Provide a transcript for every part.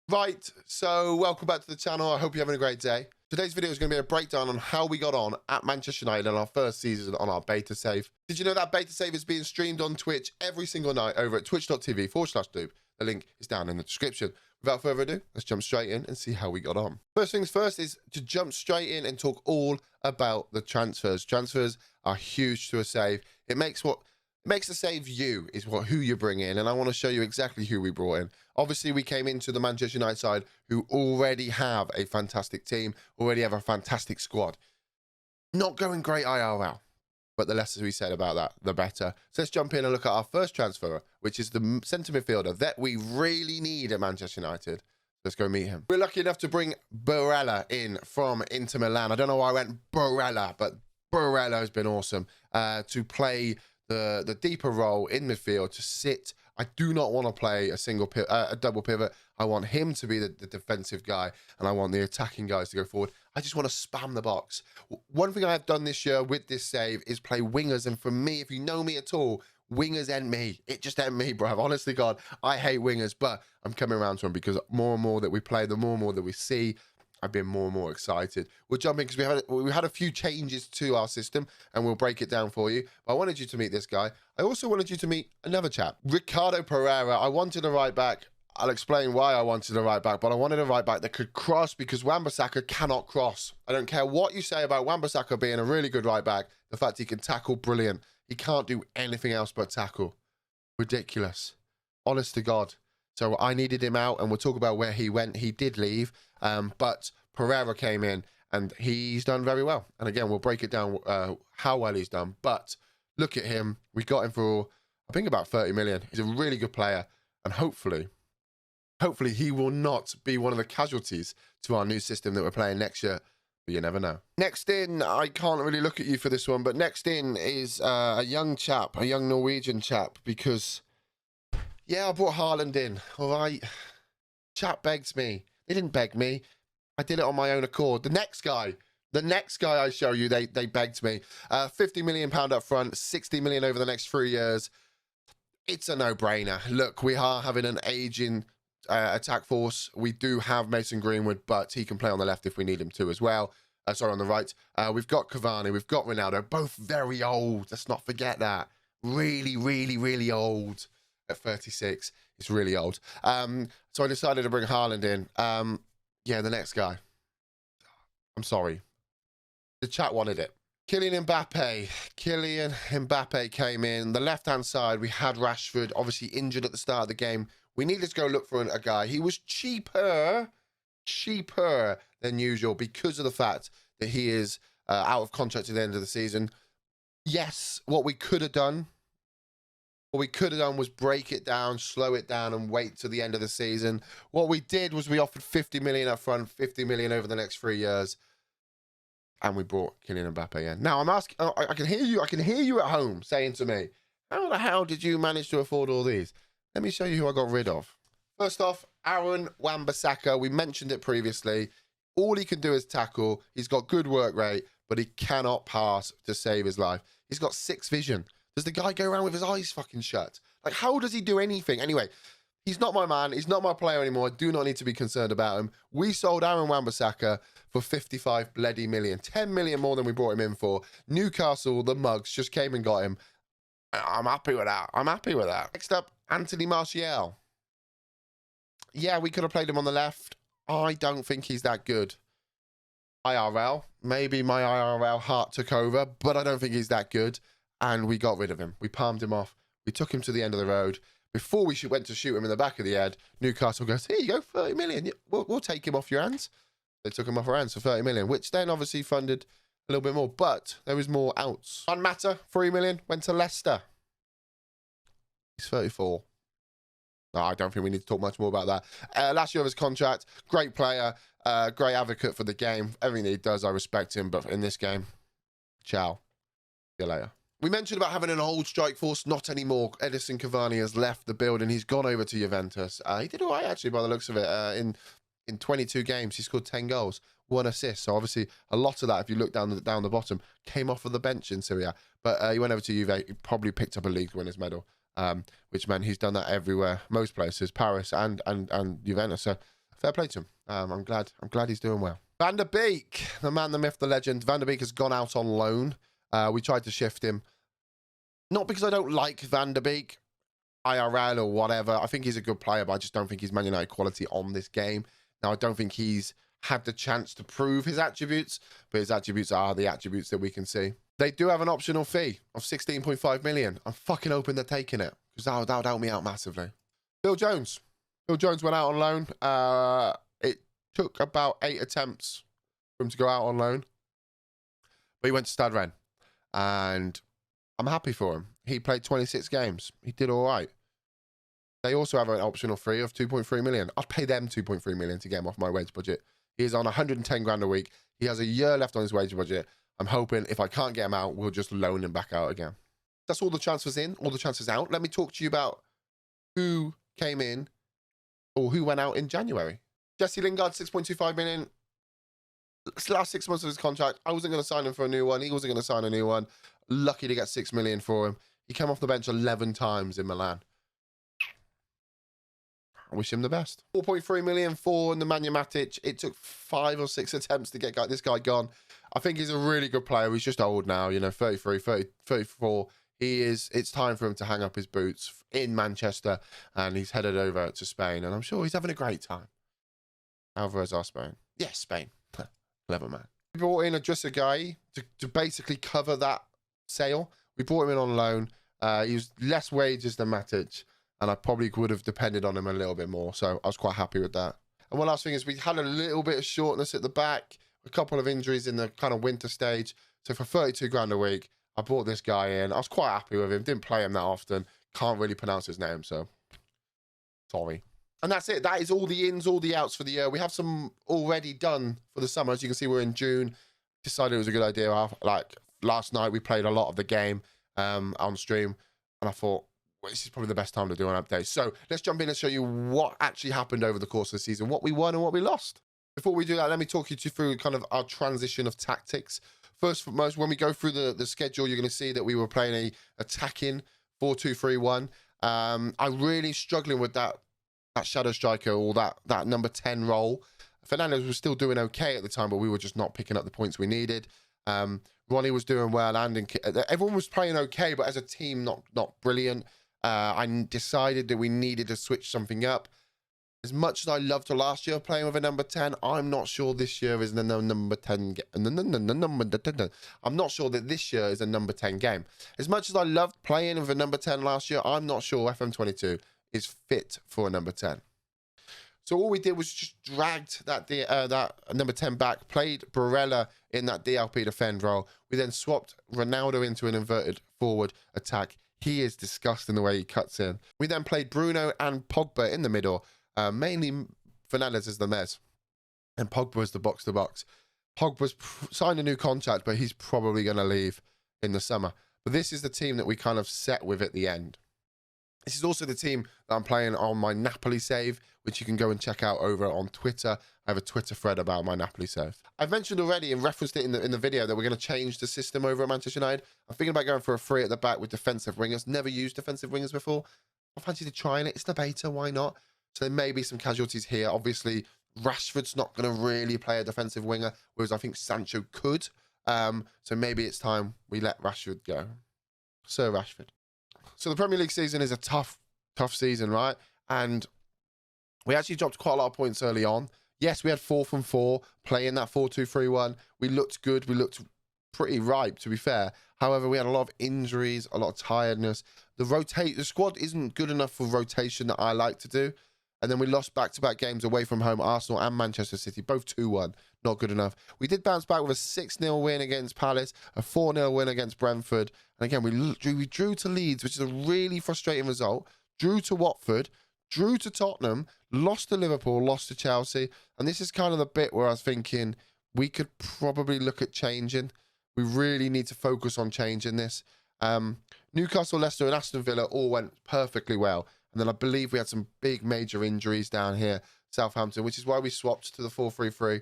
Right, so welcome back to the channel. I hope you're having a great day. Today's video is going to be a breakdown on how we got on at Manchester United in our first season on our beta save. Did you know that beta save is being streamed on Twitch every single night over at twitch.tv/Doop? The link is down in the description. Without further ado, let's jump straight in and see how we got on. First things first is to jump straight in and talk all about the transfers. Transfers are huge to a save. It makes the save you is who you bring in, and I want to show you exactly who we brought in. Obviously, we came into the Manchester United side who already have a fantastic team, already have a fantastic squad. Not going great IRL, but the less we said about that, the better. So let's jump in and look at our first transfer, which is the centre midfielder that we really need at Manchester United. Let's go meet him. We're lucky enough to bring Barella in from Inter Milan. I don't know why I went Barella, but Barella has been awesome to play the deeper role in midfield, to sit. I do not want to play a double pivot. I want him to be the defensive guy, and I want the attacking guys to go forward. I just want to spam the box. One thing I have done this year with this save is play wingers, and for me, if you know me at all, wingers end me. It just end me, bruv. Honestly, God, I hate wingers, but I'm coming around to them because more and more that we play, the more and more that we see, I've been more and more excited. We'll jump in because we had a few changes to our system, and we'll break it down for you. But I wanted you to meet this guy. I also wanted you to meet another chap, Ricardo Pereira. I wanted a right back. I'll explain why I wanted a right back, but I wanted a right back that could cross because Wan-Bissaka cannot cross. I don't care what you say about Wan-Bissaka being a really good right back. The fact he can tackle, brilliant. He can't do anything else but tackle. Ridiculous. Honest to God. So I needed him out, and we'll talk about where he went. He did leave, but Pereira came in, and he's done very well. And again, we'll break it down how well he's done. But look at him. We got him for, I think, about 30 million. He's a really good player, and hopefully he will not be one of the casualties to our new system that we're playing next year. But you never know. Next in, I can't really look at you for this one, but next in is a young chap, a young Norwegian chap, because... yeah, I brought Haaland in, all right? Chat begged me. They didn't beg me. I did it on my own accord. The next guy I show you, they begged me. £50 million up front, 60 million over the next 3 years. It's a no-brainer. Look, we are having an aging attack force. We do have Mason Greenwood, but he can play on the left if we need him to as well. Sorry, on the right. We've got Cavani, we've got Ronaldo, both very old. Let's not forget that. Really, really, really old. At 36, it's really old. So I decided to bring Haaland in. Yeah, the next guy. I'm sorry. The chat wanted it. Kylian Mbappe came in. The left-hand side, we had Rashford, obviously injured at the start of the game. We needed to go look for a guy. He was cheaper than usual because of the fact that he is out of contract at the end of the season. Yes, what we could have done was break it down, slow it down, and wait till the end of the season. What we did was we offered 50 million up front, 50 million over the next 3 years, and we brought Kylian Mbappe in. Now I'm asking, I can hear you at home saying to me, how the hell did you manage to afford all these? Let me show you who I got rid of. First off, Aaron Wan-Bissaka. We mentioned it previously. All he can do is tackle. He's got good work rate, but he cannot pass to save his life. He's got 6 vision. Does the guy go around with his eyes fucking shut? Like, how does he do anything? Anyway, he's not my man. He's not my player anymore. I do not need to be concerned about him. We sold Aaron Wan-Bissaka for 55 bloody million. 10 million more than we brought him in for. Newcastle, the mugs, just came and got him. I'm happy with that. I'm happy with that. Next up, Anthony Martial. Yeah, we could have played him on the left. I don't think he's that good. IRL. Maybe my IRL heart took over, but I don't think he's that good. And we got rid of him. We palmed him off. We took him to the end of the road. Before we went to shoot him in the back of the head, Newcastle goes, here you go, 30 million. Yeah, we'll take him off your hands. They took him off our hands for 30 million, which then obviously funded a little bit more. But there was more outs. Juan Mata, 3 million, went to Leicester. He's 34. No, I don't think we need to talk much more about that. Last year of his contract, great player, great advocate for the game. Everything he does, I respect him. But in this game, ciao. See you later. We mentioned about having an old strike force. Not anymore. Edison Cavani has left the building. He's gone over to Juventus. He did all right, actually, by the looks of it. In 22 games, he scored 10 goals, 1 assist. So obviously, a lot of that, if you look down the bottom, came off of the bench in Serie A. But he went over to Juve. He probably picked up a league winners medal, which meant he's done that everywhere, most places, Paris and Juventus. So fair play to him. I'm glad he's doing well. Van der Beek, the man, the myth, the legend. Van der Beek has gone out on loan. We tried to shift him. Not because I don't like Van der Beek, IRL or whatever. I think he's a good player, but I just don't think he's Man United quality on this game. Now, I don't think he's had the chance to prove his attributes, but his attributes are the attributes that we can see. They do have an optional fee of 16.5 million. I'm fucking hoping they're taking it, because that would help me out massively. Phil Jones. Phil Jones went out on loan. It took about 8 attempts for him to go out on loan, but he went to Stade Rennes, and I'm happy for him. He played 26 games. He did all right. They also have an optional fee of 2.3 million. I'd pay them 2.3 million to get him off my wage budget. He is on 110 grand a week. He has a year left on his wage budget. I'm hoping if I can't get him out, we'll just loan him back out again. That's all the transfers in, all the transfers out. Let me talk to you about who came in or who went out in January. Jesse Lingard, 6.25 million. Last 6 months of his contract. I wasn't going to sign him for a new one. He wasn't going to sign a new one. Lucky to get 6 million for him. He came off the bench 11 times in Milan. I wish him the best. 4.3 million for Nemanja Matic. It took 5 or 6 attempts to get this guy gone. I think he's a really good player. He's just old now, you know, 33, 30, 34. It's time for him to hang up his boots in Manchester, and he's headed over to Spain, and I'm sure he's having a great time. Alvarez are Spain. Yes, Spain. Clever man. We brought in a guy to basically cover that sale. We brought him in on loan. He was less wages than Matic, and I probably would have depended on him a little bit more, so I was quite happy with that. And one last thing is we had a little bit of shortness at the back, a couple of injuries in the kind of winter stage. So for 32 grand a week, I brought this guy in. I was quite happy with him. Didn't play him that often. Can't really pronounce his name, so sorry. And that's it. That is all the ins, all the outs for the year. We have some already done for the summer. As you can see, we're in June. Decided it was a good idea. Like last night, we played a lot of the game on stream, and I thought, well, this is probably the best time to do an update. So let's jump in and show you what actually happened over the course of the season, what we won and what we lost. Before we do that, let me talk you through kind of our transition of tactics. First and foremost, when we go through the schedule, you're going to see that we were playing a attacking 4-2-3-1. I'm really struggling with that shadow striker or that number 10 role. Fernandez was still doing okay at the time, but we were just not picking up the points we needed. Ronnie was doing well, and everyone was playing okay, but as a team, not brilliant. I decided that we needed to switch something up. As much as I loved last year playing with a number 10, I'm not sure this year is the number 10. I'm not sure that this year is a number 10 game. As much as I loved playing with a number 10 last year, I'm not sure FM22 is fit for a number 10. So all we did was just dragged that number 10 back, played Barella in that DLP defend role. We then swapped Ronaldo into an inverted forward attack. He is disgusting the way he cuts in. We then played Bruno and Pogba in the middle. Mainly Fernandez is the mez, and Pogba is the box-to-box. Pogba's signed a new contract, but he's probably going to leave in the summer. But this is the team that we kind of set with at the end. This is also the team that I'm playing on my Napoli save, which you can go and check out over on Twitter. I have a Twitter thread about my Napoli save. I've mentioned already and referenced it in the video that we're going to change the system over at Manchester United. I'm thinking about going for a 3 at the back with defensive wingers. Never used defensive wingers before. I fancy trying it. It's the beta. Why not? So there may be some casualties here. Obviously, Rashford's not going to really play a defensive winger, whereas I think Sancho could. So maybe it's time we let Rashford go. Sir Rashford. So the Premier League season is a tough season, right? And we actually dropped quite a lot of points early on. Yes, we had 4 from 4 playing that 4-2-3-1. We looked good. We looked pretty ripe, to be fair. However, we had a lot of injuries, a lot of tiredness. The squad isn't good enough for rotation that I like to do. And then we lost back-to-back games away from home, Arsenal and Manchester City, both 2-1. Not good enough. We did bounce back with a 6-0 win against Palace, a 4-0 win against Brentford. And again, we drew to Leeds, which is a really frustrating result. Drew to Watford, drew to Tottenham, lost to Liverpool, lost to Chelsea. And this is kind of the bit where I was thinking we could probably look at changing. We really need to focus on changing this. Newcastle, Leicester and Aston Villa all went perfectly well. And then I believe we had some big major injuries down here, Southampton, which is why we swapped to the 4-3-3,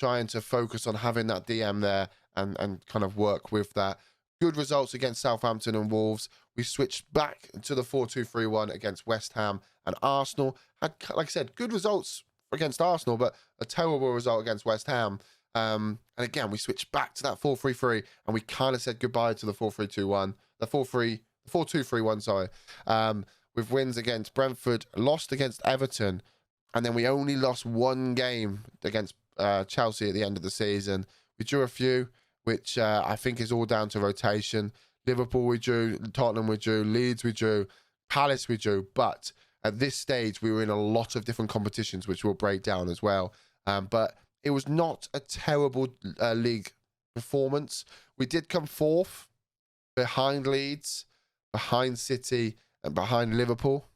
trying to focus on having that DM there and kind of work with that. Good results against Southampton and Wolves. We switched back to the 4-2-3-1 against West Ham and Arsenal. Had, like I said, good results against Arsenal, but a terrible result against West Ham. And again, we switched back to that 4-3-3, and we kind of said goodbye to the 4-3-2-1, the 4-2-3-1, sorry. With wins against Brentford, lost against Everton, and then we only lost one game against Chelsea at the end of the season. We drew a few, which I think is all down to rotation. Liverpool we drew, Tottenham we drew, Leeds we drew, Palace we drew, but at this stage we were in a lot of different competitions, which we'll break down as well. But it was not a terrible league performance. We did come fourth behind Leeds, behind City, and behind Liverpool.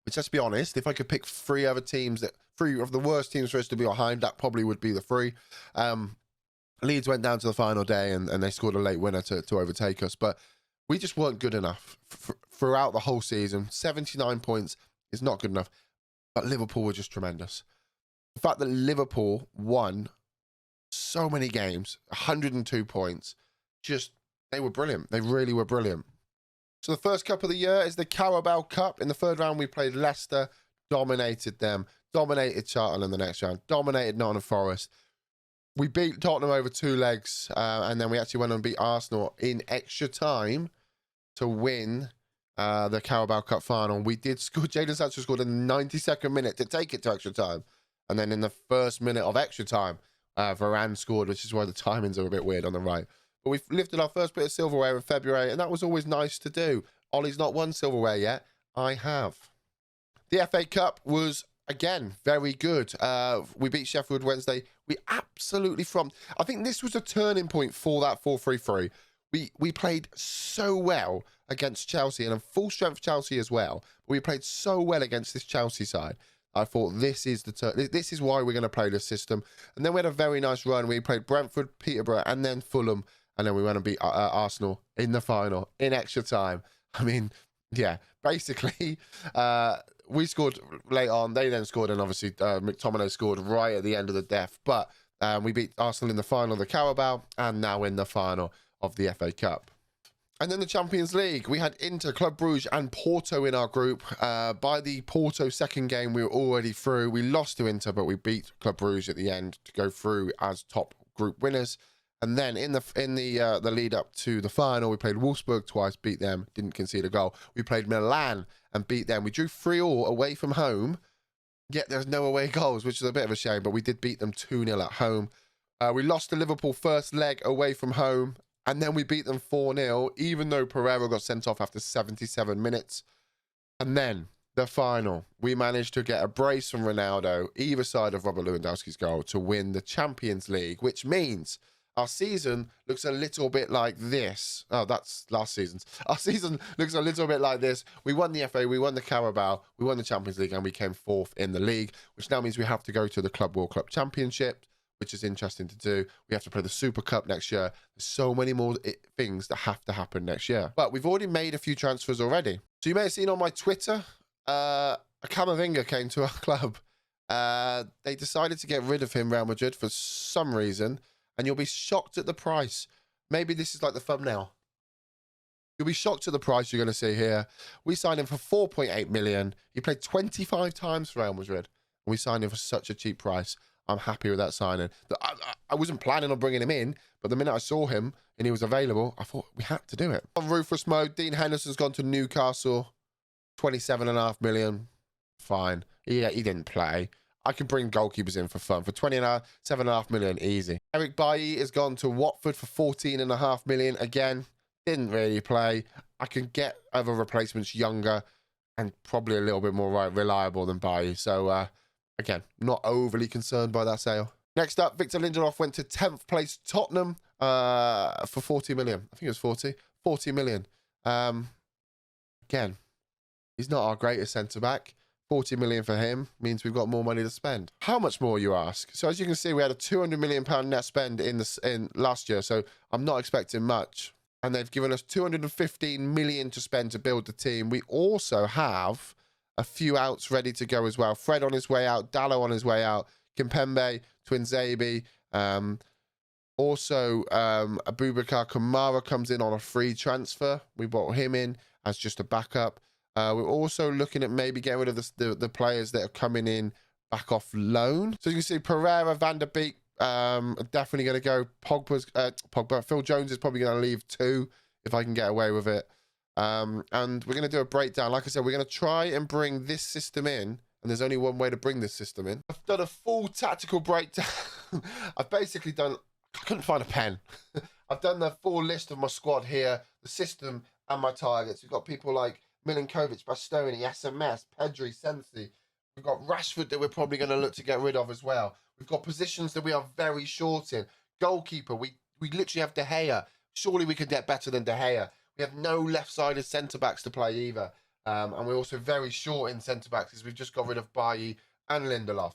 Which, let's be honest, if I could pick three of the worst teams for us to be behind, that probably would be the three. Leeds went down to the final day and they scored a late winner to overtake us. But we just weren't good enough throughout the whole season. 79 points is not good enough. But Liverpool were just tremendous. The fact that Liverpool won so many games, 102 points, they were brilliant. They really were brilliant. So the first cup of the year is the Carabao Cup. In the third round, we played Leicester, dominated them, dominated Charlton in the next round, dominated Nottingham Forest. We beat Tottenham over 2 legs, and then we actually went and beat Arsenal in extra time to win the Carabao Cup final. We did score. Jadon Sancho scored in the 92nd minute to take it to extra time. And then in the first minute of extra time, Varane scored, which is why the timings are a bit weird on the right. But we've lifted our first bit of silverware in February, and that was always nice to do. Ollie's not won silverware yet. I have. The FA Cup was, again, very good. We beat Sheffield Wednesday. We absolutely I think this was a turning point for that 4-3-3. We played so well against Chelsea, and a full strength Chelsea as well. We played so well against this Chelsea side. I thought this is why we're going to play this system. And then we had a very nice run. We played Brentford, Peterborough, and then Fulham. And then we went and beat Arsenal in the final in extra time. I mean, yeah, basically, we scored late on. They then scored, and obviously McTominay scored right at the end of the death. But we beat Arsenal in the final of the Carabao, and now in the final of the FA Cup. And then the Champions League, we had Inter, Club Brugge, and Porto in our group. By the Porto second game, we were already through. We lost to Inter, but we beat Club Brugge at the end to go through as top group winners. And then in the lead up to the final, we played Wolfsburg twice, beat them, didn't concede a goal. We played Milan and beat them. We drew 3-3 away from home, yet there's no away goals, which is a bit of a shame, but we did beat them 2-0 at home. We lost to Liverpool first leg away from home, and then we beat them 4-0, even though Pereira got sent off after 77 minutes. And then the final, we managed to get a brace from Ronaldo, either side of Robert Lewandowski's goal, to win the Champions League, which means our season looks a little bit like this. Oh, that's last season's. Our season looks a little bit like this. We won the FA, we won the Carabao, we won the Champions League, and we came fourth in the league, which now means we have to go to the Club World Cup Championship, which is interesting to do. We have to play the Super Cup next year. There's so many more things that have to happen next year. But we've already made a few transfers already. So you may have seen on my Twitter, a Camavinga came to our club. They decided to get rid of him, Real Madrid, for some reason. And you'll be shocked at the price. Maybe this is like the thumbnail. You'll be shocked at the price you're going to see here. We signed him for 4.8 million. He played 25 times for Real Madrid. And we signed him for such a cheap price. I'm happy with that signing. I wasn't planning on bringing him in, but the minute I saw him and he was available, I thought we had to do it. On ruthless mode, Dean Henderson's gone to Newcastle. 27.5 million. Fine. He didn't play. I can bring goalkeepers in for fun. For 27.5 million, easy. Eric Bailly has gone to Watford for 14.5 million. Again, didn't really play. I can get other replacements younger and probably a little bit more reliable than Bailly. So, again, not overly concerned by that sale. Next up, Victor Lindelof went to 10th place Tottenham for 40 million. I think it was 40. 40 million. Again, he's not our greatest centre-back. 40 million for him means we've got more money to spend. How much more, you ask? So as you can see, we had a 200 million pound net spend in last year, so I'm not expecting much. And they've given us 215 million to spend to build the team. We also have a few outs ready to go as well. Fred on his way out, Dallo on his way out, Kimpembe, Twinzabi, Also, Abubakar Kamara comes in on a free transfer. We brought him in as just a backup. We're also looking at maybe getting rid of the players that are coming in back off loan. So you can see Pereira, Van der Beek, are definitely going to go. Pogba, Phil Jones is probably going to leave too, if I can get away with it. And we're going to do a breakdown. Like I said, we're going to try and bring this system in. And there's only one way to bring this system in. I've done a full tactical breakdown. I've basically done... I couldn't find a pen. I've done the full list of my squad here, the system and my targets. We've got people like Milinkovic, Bastoni, SMS, Pedri, Sensi. We've got Rashford that we're probably going to look to get rid of as well. We've got positions that we are very short in. Goalkeeper, we literally have De Gea. Surely we could get better than De Gea. We have no left-sided centre-backs to play either. And we're also very short in centre-backs because we've just got rid of Bailly and Lindelof.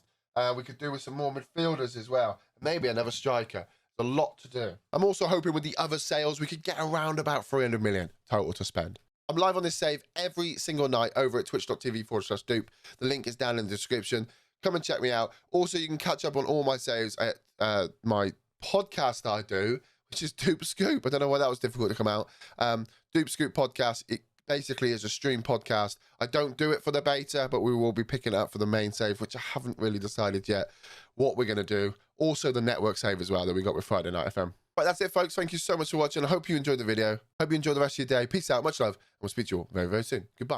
We could do with some more midfielders as well. Maybe another striker. A lot to do. I'm also hoping with the other sales we could get around about 300 million total to spend. I'm live on this save every single night over at twitch.tv/Doop. The link is down in the description. Come and check me out. Also, you can catch up on all my saves at my podcast I do, which is Doop Scoop. I don't know why that was difficult to come out. Doop Scoop podcast. It basically is a stream podcast. I don't do it for the beta, but we will be picking it up for the main save, which I haven't really decided yet what we're going to do. Also the network save as well that we got with Friday Night FM. But that's it, folks. Thank you so much for watching. I hope you enjoyed the video. Hope you enjoy the rest of your day. Peace out. Much love. And we'll speak to you all very, very soon. Goodbye.